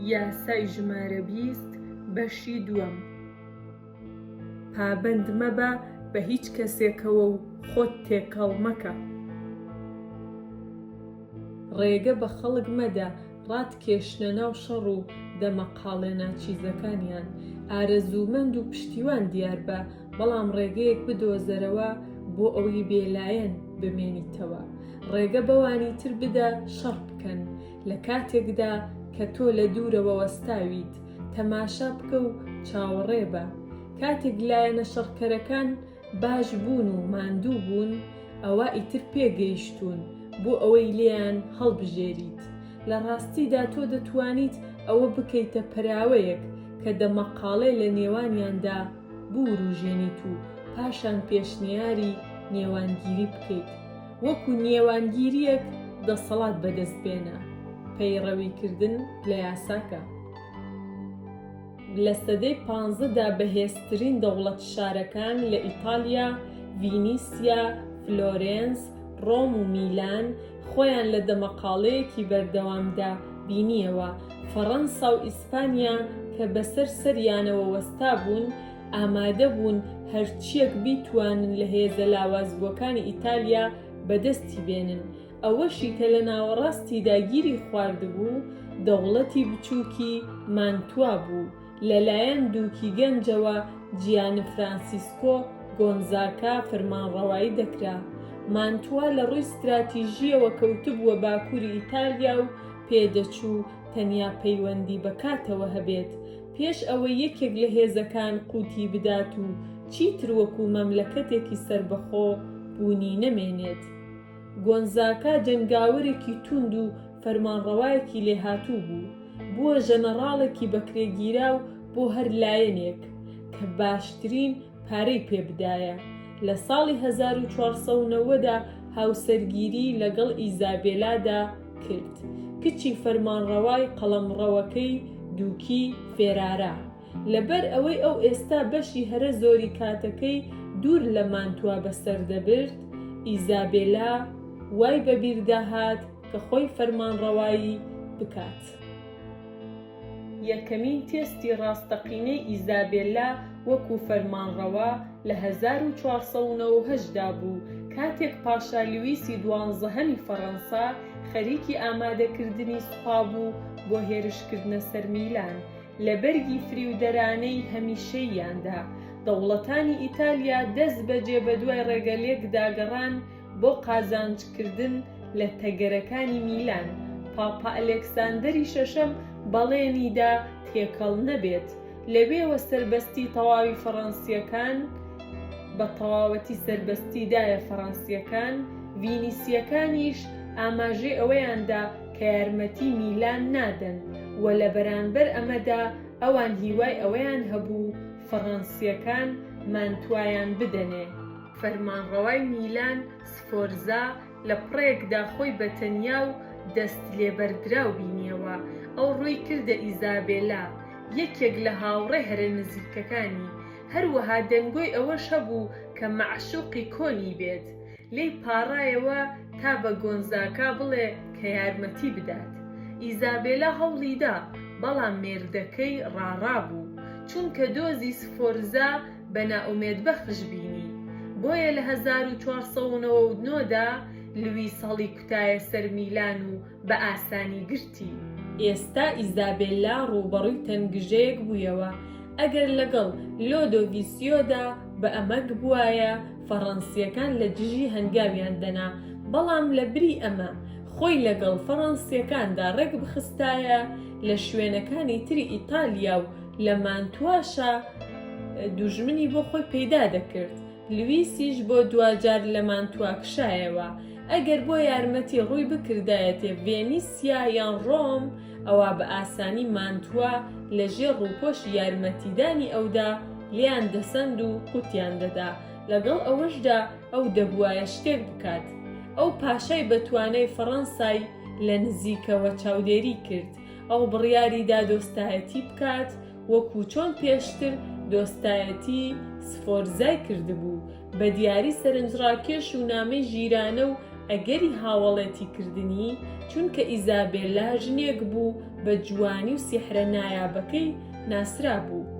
یاسای ژمارە 20 بەشی دووەم. پابەند مەبە بە هیچ کەسێکەوە و خۆت تێکەڵ مەکە. ڕێگە بە خەڵک مەدە ڕاتکێشنە ناو شەڕ و دەمەقاڵێ ناچیزەکانیان. ئارەزوومەند و پشتیوان دیار بە، بەڵام ڕێگەیەک بدۆزەرەوە بۆ ئەوەی بێلایەن بمێنیتەوە. ڕێگە بەوانی تر بدە شەڕ بکەن لە کاتێکدا کە تۆ لە دوورەوە وەستاویت. تەماشا بکە و چاوەڕێ بە. کاتێک لایەنە شەڕکەرەکان باش بوون و ماندوو بوون، ئەوە ئیتر پێگەیشتون بۆ ئەوەی لێیان هەڵبژێریت. لە ڕاستیدا تۆ دەتوانیت ئەوە بکەیتە پەراوەیەک کە دەمەقاڵێ لە نێوانیاندا بوروژێنیت و پاشان پێشنیاری نێوانگیری بکەیت. وەکو نێوانگیریەک دەسەڵات بەدەست بێنە. پەیڕەویکردن لە یاساکە. لە سەدەی 15دا بەهێزترین دەوڵەت شارەکان لە ئیتالیا، ڤینیسیا، فلۆرێنس، ڕۆم و میلان خۆیان لە دەمەقاڵەیەکی بەردەوامدا بینیەوە. فەڕەنسا و ئیسپانیا کە بەسەر سەریانەوە وەستا بوون، ئامادە بوون هەرچیەک بیتوانن لە هێزە لاوازبووەکانی ئیتالیا بەدەستی بێنن. ئەوەشی کە لە ناوەڕاستی داگیری خواردبوو دەوڵەتی بچووکی مانتوا بوو. لەلایەن دووکی گەنجەوە جیانە فرانسیسکۆ گۆنزاکا فەرمانڕەوایی دەکرا. مانتوا لە ڕووی استراتیژیەوە کەوتبووە باکووری ئیتالیا و پێدەچوو تەنیا پەیوەندی بەکاتەوە هەبێت پێش ئەوەی یەکێک لە هێزەکان قوتی بدات و چیتر وەکو مەملەکەتێکی سەربەخۆ بوونی نەمێنێت. گۆنزاکا جەنگاوەرێکی توند و فەرمانڕەوایەکی لێهاتوو بوو. بووە ژەنەڕاڵێکی بەکرێگیراو بۆ هەر لایەنێک کە باشترین پارەی پێبدایە. لە ساڵی 1490دا هاوسەرگیری لەگەڵ ئیزابێلادا کرد، کچی فەرمانڕەوای قەڵەمڕەوەکەی دووکی فێرارا. لەبەر ئەوەی ئەو ئێستا بەشی هەرە زۆری کاتەکەی دوور لە مانتوا بەسەر دەبرد، ئیزابێلا وای بەبیرداهات کە خۆی فەرمانڕەوایی بکات. یەکەمین تێستی ڕاستەقینەی ئیزابێلا وەکو فەرمانڕەوا لە 1498دا بوو، کاتێک پاشا لویسی 12هەمی فەڕەنسا خەریکی ئامادەکردنی سوپا بوو بۆ هێرشکردنە سەر میلان. لە بەرگی فریودەرانەی هەمیشەییاندا دەوڵەتانی ئیتالیا دەست بەجێ بە دوای ڕێگەلێک داگەڕان بۆ قازانجکردن لە تەگەرەکانی میلان. پاپا ئەلێکساندەری شەشەم بەڵێنیدا تێکەڵ نەبێت، لەوێوە سەربەستی تەواوی فەڕەنسیەکان بە تەواوەتی سەربەستیدایە فەڕەنسیەکان. ڤینیسیەکانیش ئاماژەی ئەوەیاندا کە یارمەتی میلان نادەن و لە بەرامبەر ئەمەدا ئەوان هیوای ئەوەیان هەبوو فەڕەنسیەکان مانتوایان بدەنێ. فەرمانڕەوای میلان سفۆرزا لە پڕێکدا خۆی بەتەنیا و دەست لێبەردراو بینیەوە. ئەو ڕووی کردە ئیزابێلا، یەکێک لە هاوڕێ هەرە نزیکەکانی. هەروەها دەنگۆی ئەوەش هەبوو کە مەعشوقی کۆنی بێت. لێی پاڕایەوە تا بە گۆنزاکا بڵێ کە یارمەتی بدات. ئیزابێلا هەوڵیدا، بەڵام مێردەکەی ڕاڕابوو، چونکە دۆزی سفۆرزا بە نائومێدبەخش بینی. بۆیە لە 1499دا لویس هەڵی کوتایە سەر میلان و بە ئاسانی گرتی. ئێستا ئیزابێلا ڕووبەڕووی تەنگژەیەک بوویەوە. ئەگەر لەگەڵ لۆدۆڤیسیۆدا بە ئەمەک بوایە فەڕەنسیەکان لە دژی هەنگاویان دەنا، بەڵام لە بری ئەمە خۆی لەگەڵ فەڕەنسیەکاندا ڕێک بخستایە لە شوێنەکانی تری ئیتالیا و لە مانتواشە دوژمنی بۆ خۆی پەیدا دەکرد. لویسیش بۆ دوجار لە مانتوا کشایەوە. ئەگەر بۆ یارمەتی ڕووی بکردایەتێ ڤێنیسیا یان ڕۆم، ئەوە بە ئاسانی مانتوا لەژێر ڕووپۆشی یارمەتیدانی ئەودا لیان دەسەند و قوتیان دەدا. لەگەڵ ئەوەشدا ئەو دەبوایە شتێک بکات. ئەو پاشای بەتوانەی فەڕەنسای لە نزیکەوە چاودێری کرد. ئەو بڕیاریدا دۆستایەتی بکات وەکو چۆن پێشتر دۆستایەتی سفۆرزای کردبوو. بە دیاری سەرنجڕاکێش و نامەی ژیرانە و ئەگەری هاوڵێتی کردنی چونکە ئیزابێلا ژنێک بوو بە جوانی و سیحرە نایابەکەی ناسرا بوو.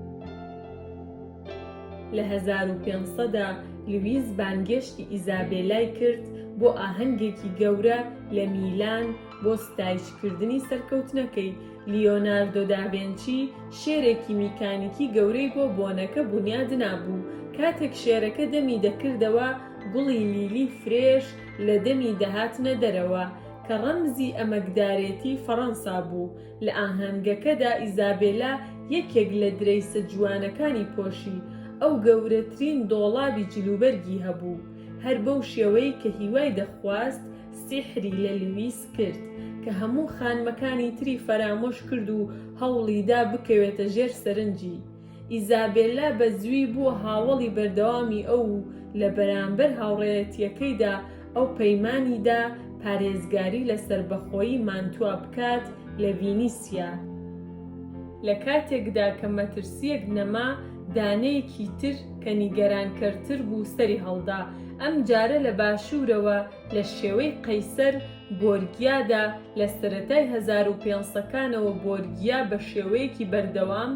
لە 1500دا لویس بانگێشتی ئیزابێلای کرد بۆ ئاهەنگێکی گەورە لە میلان بۆ ستایشکردنی سەرکەوتنەکەی. لیۆناردۆ داڤینچی شێرێکی میکانیکی گەورەی بۆ بۆنەکە بونیاد نابوو. کاتێک شێرەکە دەمی دەکردەوە، گوڵی لیلی فرێش لە دەمی دەهاتنە دەرەوە کە ڕەمزی ئەمەکدارێتی فەڕەنسا بوو. لە ئاهەنگەکەدا ئیزابێلا یەکێک لە درەیسە جوانەکانی پۆشی، ئەو گەورەترین دۆڵابی جلوبەرگی هەبوو. هەر بەو شێوەی کە هیوای دەخواست سیحری لە لویس کرد کە هەموو خانمەکانی تری فەرامۆش کرد و هەوڵیدا بکەوێتە ژێر سەرنجی. ئیزابێلا بە زووی بووە هاوڵی بەردەوامی ئەو لە بەرامبەر هاوڕێیەتیەکەیدا ئەو پەیمانیدا پارێزگاری لە سەربەخۆیی مانتووا بکات لە ڤینیسیا. لە کاتێکدا کە مەترسیەک نەما، دانەیەکی تر کە نیگەرانکەرتر بوو سەری هەڵدا. ئەم جارە لە باشوورەوە لە شێوەی قەیسەر بۆرگیادا لە سەرەتای 1500کانەوە بۆرگیا بە شێوەیەکی بەردەوام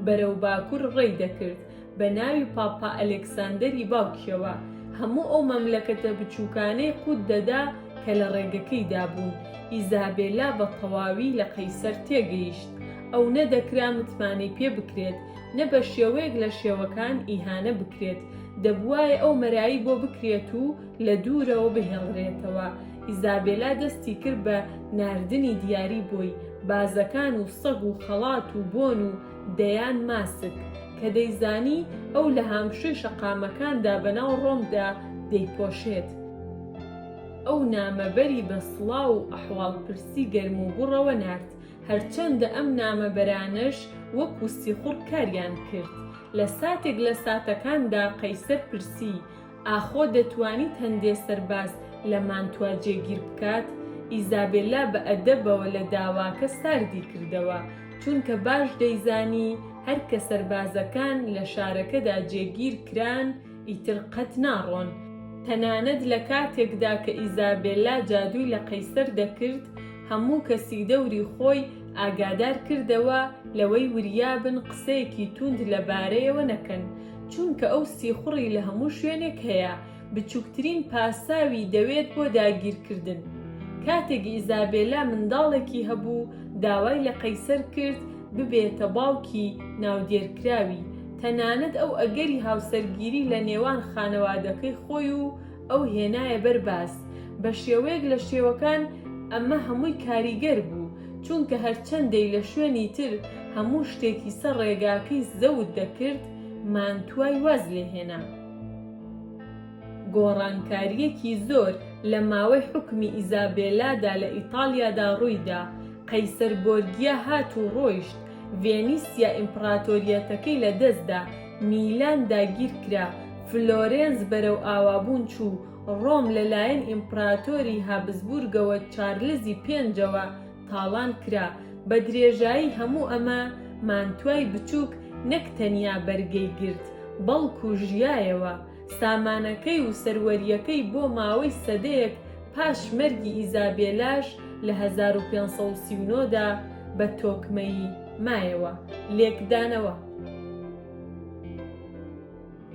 بەرەو باکوور ڕێی دەکرد بە ناوی پاپا ئەلێکساندەری باوکیەوە. هەموو ئەو مەملەکەتە بچووکانەی قوت دەدا کە لە ڕێگەکەیدا بوون. ئیزابێلا بە تەواوی لە قەیسەر تێگەیشت. ئەو نەدەکرا متمانەی پێ بکرێت، نە بە شێوەیەک لە شێوەکان ئیهانە بکرێت. دەبوایە ئەو مەرایی بۆ بکرێت و لە دوورەوە بهێڵڕێتەوە. ئیزابێلا دەستی کرد بە ناردنی دیاری بۆی، بازەکان و سەگ و خەڵات و بۆن و دەیان ماسک کە دەیزانی ئەو لە هامشوی شەقامەکاندا بەناو ڕۆمدا دەیپۆشێت. ئەو نامەبەری بە سڵاو و ئەحواڵپرسی گەرم و گوڕەوە نارد، هەرچەندە ئەم نامەبەرانەش وەکو سیخوڕ کاریان کرد. لە ساتێک لە ساتەکاندا قەیسەر پرسی ئاخۆ دەتوانیت هەندێ سەرباز لە مانتووا جێگیر بکات؟ ئیزابێلا بە ئەدەبەوە لە داواکە ساردی کردەوە، چونکە باش دەیزانی هەر کە سەربازەکان لە شارەکەدا جێگیر کران ئیتر قەت ناڕۆن. تەنانەت لە کاتێکدا کە ئیزابێلا جادووی لە قەیسەر دەکرد، هەموو کەسی دەوری خۆی ئاگادار کردەوە لەوەی وریابن قسەیەکی توند لەبارەیەوە نەکەن، چونکە ئەو سیخوڕی لە هەموو شوێنێک هەیە، بچووکترین پاساوی دەوێت بۆ داگیرکردن. کاتێک ئیزابێلا منداڵێکی هەبوو، داوای لە قەیسەر کرد ببێتە باوکی ناودێرکراوی. تەنانەت ئەو ئەگەری هاوسەرگیری لە نێوان خانەوادەکەی خۆی و ئەو هێنایە بەرباز. بە شێوەیەک لە شێوەکان ئەمە هەمووی کاریگەر بوو، چونکە هەرچەندەی لە شوێنی تر هەموو شتێکی سەر ڕێگاکەی زەوت دەکرد، مانتوای واز لێهێنا. گۆڕانکاریەکی زۆر لە ماوەی حکمی ئیزابێلادا لە ئیتاڵیادا ڕوویدا. قەیسەر بۆرگیا هات و ڕۆیشت، ڤێنیسیا ئیمپراتۆریەتەکەی لە دەستدا، میلان داگیر کرا، فلۆرێنس بەرەو ئاوابوون چوو، ڕۆم لەلایەن ئیمپراتۆری هابسبورگەوە چارلزی پێنجەوە تاڵان کرا. بە درێژایی هەموو ئەمە مانتوای بچووک نەک تەنیا بەرگەی گرت، بەڵکو ژیایەوە. سامانەکەی و سەروەریەکەی بۆ ماوەی سەدەیەک پاش مەرگی ئیزابێلاش لە 1539دا بە تۆکمەی مایەوە لێکدانەوە.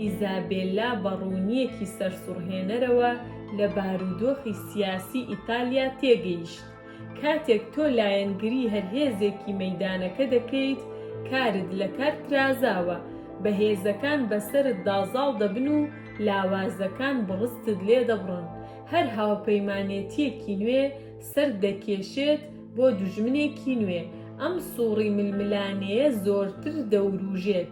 ئیزابێلا بە ڕوونیەکی سەرسوڕهێنەرەوە لە بارودۆخی سیاسی ئیتالیا تێگەیشت. کاتێک تۆ لایەنگری هەرهێزێکی مەیدانەکە دەکەیت، کارت لە کار کرازاوە، بەهێزەکان بەسەرت دازاڵ دەبن و لاوازەکان بڕستت لێ دەبڕن. هەر هاوپەیمانێتیەکی نوێ سەر دەکێشێت بۆ دوژمنێکی نوێ. ئەم سووڕی ململانەیە زۆرتر دەوروژێت،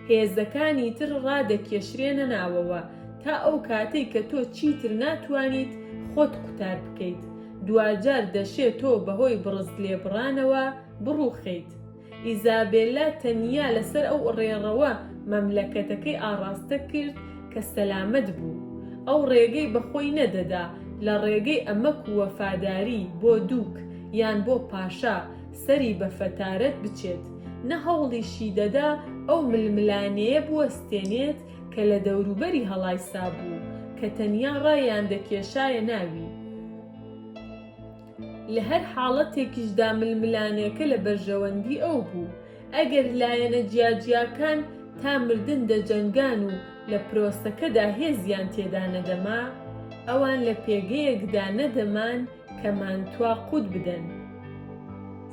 هێزەکانی تر ڕادەکێشرێنە ناوەوە تا ئەو کاتەی کە تۆ چیتر ناتوانیت خۆت قوتار بکەیت. دوجار دەشێت تۆ بەهۆی بڕست لێبڕانەوە بڕووخەیت. ئیزابێلا تەنیا لەسەر ئەو ڕێڕەوە مەملەکەتەکەی ئاڕاستە کرد کە سەلامەت بوو. ئەو ڕێگەی بەخۆی نەدەدا لە ڕێگەی ئەمەک و وەفاداری بۆ دووک یان بۆ پاشا سەری بە فەتارەت بچێت، نە هەوڵیشی دەدا ئەو ململانەیە بوەستێنێت کە لە دەوروبەری هەڵایسا بوو کە تەنیا ڕایان دەکێشایە ناوی. لە هەر حاڵەتێکیشدا ململانەکە لە بەرژەوەندی ئەو بوو. ئەگەر لایەنە جیاجیاکان تا مردن دەجەنگان و لە پرۆسەکەدا هێزیان تێدا نەدەما، ئەوان لە پێگەیەکدا نەدەمان کە مانتوا قوت بدەن.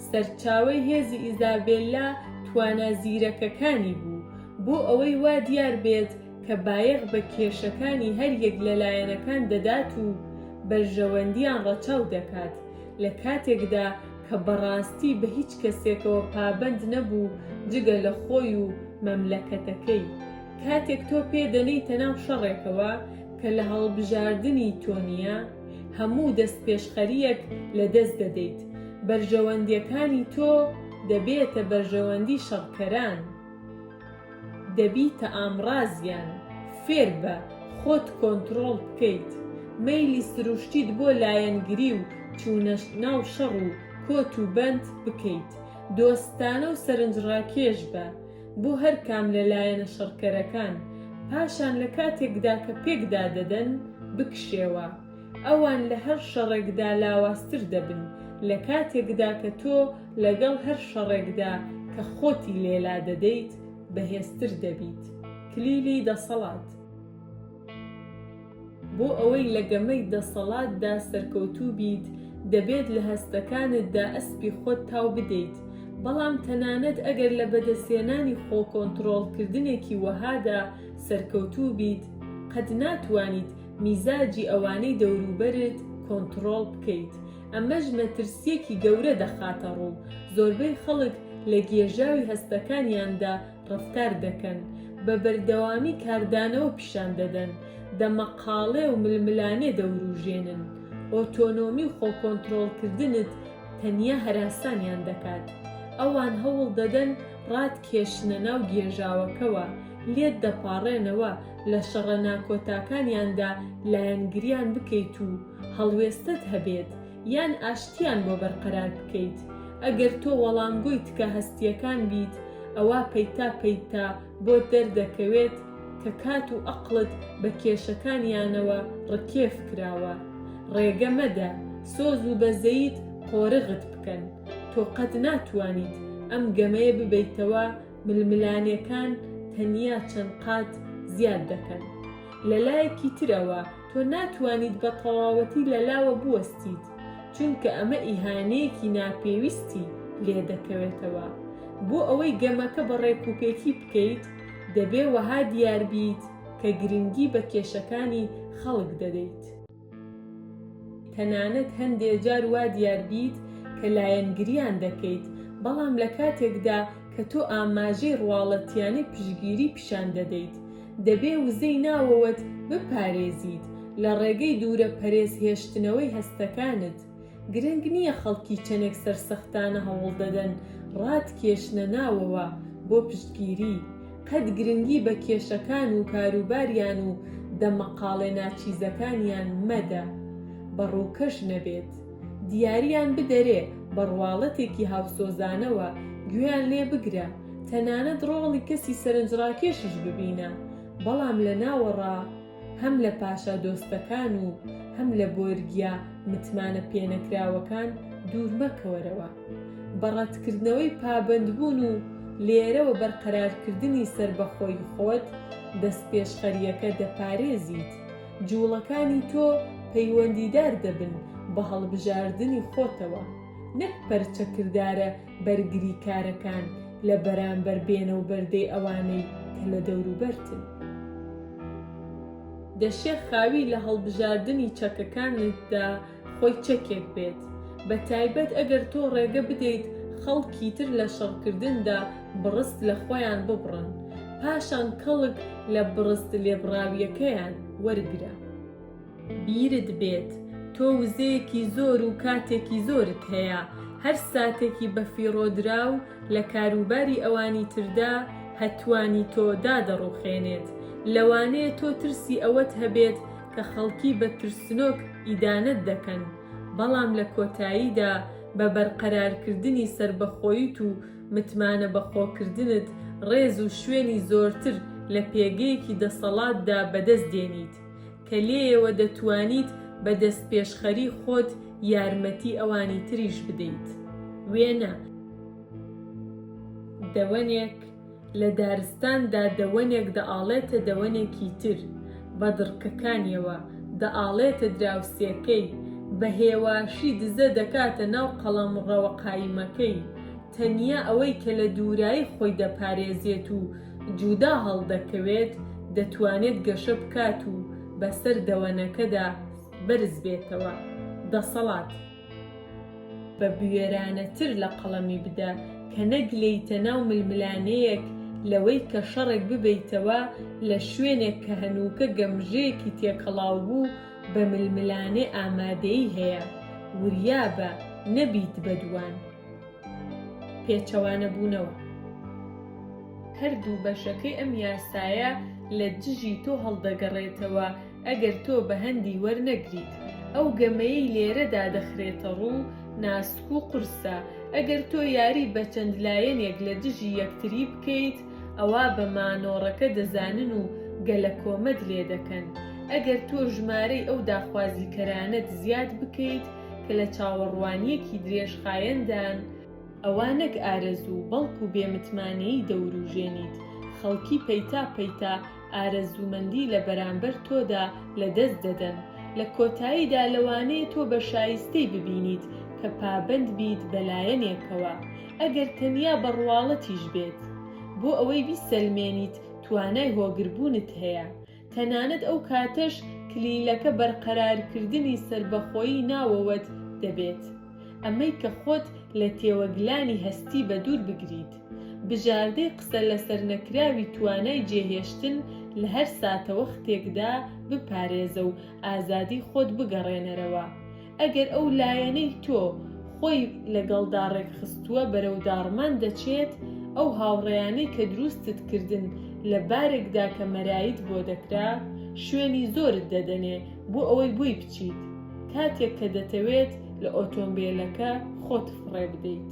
سەرچاوەی هێزی ئیزابێلا توانە زیرەکەکانی بوو، بۆ ئەوەی وا دیار بێت کە بایەخ بە کێشەکانی هەر یەک لە لایەنەکان دەدات و بەرژەوەندیان ڕەچاو دەکات، لە کاتێکدا کە بەڕاستی بە هیچ کەسێکەوە پابەند نەبوو جگە لە خۆی و مەملەکەتەکەی. کاتێک تۆ پێدەنەیتە ناو شەڕێکەوە کە لە هەڵبژاردننی تۆ نییە، هەموو دەستپێشخەریەک لە دەست دەدەیت. بەرژەوەندیەکانی تۆ دەبێتە بەرژەوەندی شەڕکەران، دەبیتە ئامڕازیان. فێر بە خۆت کۆنتڕۆڵ بکەیت، مەیلی سروشتیت بۆ لایەنگری و چوونە ناو شەڕ و کۆت و بەند بکەیت. دۆستانە و سەرنجڕاکێش بە بۆ هەر کام لە لایەنە شەڕکەرەکان، پاشان لە کاتێکدا کە پێکدا دەدەن بکشێوە. ئەوان لە هەر شەڕێکدا لاواستر دەبن لە کاتێکدا کە تۆ لەگەڵ هەر شەڕێکدا کە خۆتی لێلا دەدەیت بەهێزتر دەبیت. کلیلی دەسەڵات. بۆ ئەوەی لە گەمەی دەسەڵاتدا سەرکەوتوو بیت، دەبێت لە هەستەکانتدا ئەسپی خۆت تاو بدەیت. بەڵام تەنانەت ئەگەر لە بەدەستێنانی خۆکۆنتڕۆڵکردنێکی وەهادا سەرکەوتوو بیت، قەت ناتوانیت میزاجی ئەوانەی دەوروبەرت کۆنتڕۆڵ بکەیت. ئەمەش مەترسیەکی گەورە دەخاتە ڕوو. زۆربەی خەڵک لە گێژاوی هەستەکانیاندا ڕەفتار دەکەن، بە بەردەوامی کاردانەوە پیشان دەدەن، دەمەقاڵێ و ململانێ دەوروژێنن. ئۆتۆنۆمی و خۆکۆنتڕۆڵکردنت تەنیا هەراسانیان دەکات. ئەوان هەوڵ دەدەن ڕاتکێشنە ناو گێژاوەکەوە، لێت دەپاڕێنەوە لە شەڕە ناکۆتاکانیاندا لایەنگریان بکەیت و هەڵوێستت هەبێت یان ئاشتیان بۆ بەرقەرار بکەیت. ئەگەر تۆ وەڵامگۆی تکە هەستیەکان بیت، ئەوە پەیتا پەیتا بۆ دەردەکەوێت کە کات و ئەقڵت بە کێشەکانیانەوە ڕکێف کراوە. ڕێگە مەدە سۆز و بەزەیت قۆرغت بکەن. تۆ قەت ناتوانیت ئەم گەمەیە ببیتەوە. ململانیەکان تەنیا چەند قات زیاد دەکەن. لە لایەکی ترەوە تۆ ناتوانیت بە تەواوەتی لە لاوە بوەستیت، چونکە ئەمە ئیهانەیەکی ناپێویستی لێ دەکەوێتەوە. بۆ ئەوەی گەمەکە بە ڕێکوپێکی بکەیت، دەبێ وەها دیار بیت کە گرنگی بە کێشەکانی خەڵک دەدەیت. تەنانەت هەندێک جار وا دیار بیت کە لایەنگریان دەکەیت، بەڵام لە کاتێکدا کە تۆ ئاماژەی ڕواڵەتیانەی پشگیری پیشان دەدەیت، دەبێ وزەی ناوەوەت بپارێزیت لە ڕێگەی دوورە پەرێزهێشتنەوەی هەستەکانت. گرنگ نییە خەڵکی چەندێک سەرسەختانە هەوڵ دەدەن ڕاتکێشنە ناوەوە بۆ پشتگیری. قەت گرنگی بە کێشەکان و کاروباریان و دەمەقاڵێ ناچیزەکانیان مەدە، بەڕووکەش نەبێت. دیاریان بدەرێ بە ڕواڵەتێکی هاوسۆزانەوە، گوێیان لێ بگرە، تەنانەت ڕۆڵی کەسی سەرنجڕاکێشش ببینە. بەڵام لە ناوەڕا هەم لە پاشا دۆستەکان و هەم لە بۆرگیا متمانە پێنەکراوەکان دوور مەکەوەرەوە. بەڕەتکردنەوەی پابەندبوون و لێرەوە بەرقەرارکردنی سەربەخۆی خۆت دەستپێشخەریەکە دەپارێزیت. جوڵەکانی تۆ پەیوەندیدار دەبن بە هەڵبژاردننی خۆتەوە، نەک پەرچەکردارە بەرگری کارەکان لە بەرامبەر بێنە و بەردەی ئەوانەی کە لە دەوروبەرتن. دەشێ خاوی لە هەڵبژاردننی چەکەکانتدا خۆی چەکێک بێت، بە تایبەت ئەگەر تۆ ڕێگە بدەیت خەڵکی تر لە شەڕکردندا بڕست لە خۆیان ببڕن، پاشان کەڵک لە بڕست لێبڕاویەکەیان وەرگرە. بیرت بێت تۆ وزەیەکی زۆر و کاتێکی زۆرت هەیە، هەر ساتێکی بە فیڕۆدراو لە کاروباری ئەوانی تردا هەتوانی تۆ دادەڕوخێنێت. لەوانەیە تۆ ترسی ئەوەت هەبێت کە خەڵکی بە ترسنۆک ئیدانەت دەکەن، بەڵام لە کۆتاییدا بە بەرقەرارکردنی سەربەخۆیت و متمانە بەخۆکردنت ڕێز و شوێنی زۆرتر لە پێگەیەکی دەسەڵاتدا بەدەست دێنیت کە لێیەوە دەتوانیت بە دەستپێشخەری خۆت یارمەتی ئەوانی تریش بدەیت. وێنە دەوەنێک لە دارستاندا دەوەنێک دەئاڵێتە دەوەنێکی تر، بە دڕکەکانیەوە دەئاڵێتە دراوسێکەی، بە هێواشی دزە دەکاتە ناو قەڵەمڕەوە قایمەکەی، تەنیا ئەوەی کە لە دوورایی خۆی دەپارێزێت و جودا هەڵدەکەوێت دەتوانێت گەشە بکات و بەسەر دەوەنەکەدا بەرز بێتەوە. دەسەڵات بە بوێرانەتر لە قەڵەمی بدە کە نەگلەیتە ناو ململانەیەک لەوەی کە شەڕێک ببیتەوە لە شوێنێک کە هەنووکە گەمژەیەکی تێکەڵاو بوو بە ململانێ ئامادەیی هەیە. وریابە نەبیت بەدوان. پێچەوانە بوونەوە هەردوو بەشەکەی ئەم یاسایە لە دژی تۆ هەڵدەگەڕێتەوە ئەگەر تۆ بە هەندی وەرنەگریت. ئەو گەمەیەی لێرەدا دەخرێتە ڕوو ناسک و قورسە. ئەگەر تۆ یاری بە چەند لایەنێک لە دژی یەکتری بکەیت ئەوا بە مانۆڕەکە دەزانن و گەلە کۆمەد لێ دەکەن. ئەگەر تۆ ژمارەی ئەو داخوازیکەرانەت زیاد بکەیت کە لە چاوەڕوانیەکی درێژخایەندان ئەوە نەک ئارەزوو بەڵکو بێمتمانەیی دەوروژێنیت. خەڵکی پەیتا پەیتا ئارەزومەندی لە بەرامبەر تۆدا لە دەست دەدەن. لە کۆتاییدا لەوانەیە تۆ بە شایستەی ببینیت کە پابند بیت بەلایەنێکەوە ئەگەر تەنیا بەڕواڵەتیش بێت. بۆ ئەوەی بیسەلمێنیت توانای هۆگربوونت هەیە. تەنانەت ئەو کاتەش کلیلەکە بەرقەرارکردنی سەربەخۆیی ناوەوەت دەبێت. ئەمەی کە خۆت لە تێوەگلانی هەستی بە دوور بگریت. بژاردەی قسە لەسەر نەکراوی توانای جێهێشتن لە هەر ساتەوەختێکدا بپارێزە و ئازادی خۆت بگەڕێنەرەوە. ئەگەر ئەو لایەنەی تۆ خۆی لەگەڵدا ڕێکخستووە بەرەو داڕمان دەچێت ئەو هاوڕێیانەی کە دروستت کردن لە بارێکدا کە مەرایت بۆ دەکرا شوێنی زۆرت دەدەنێ بۆ ئەوەی بووی بچیت کاتێک کە دەتەوێت لە ئۆتۆمبیلەکە خۆت فڕێ بدەیت.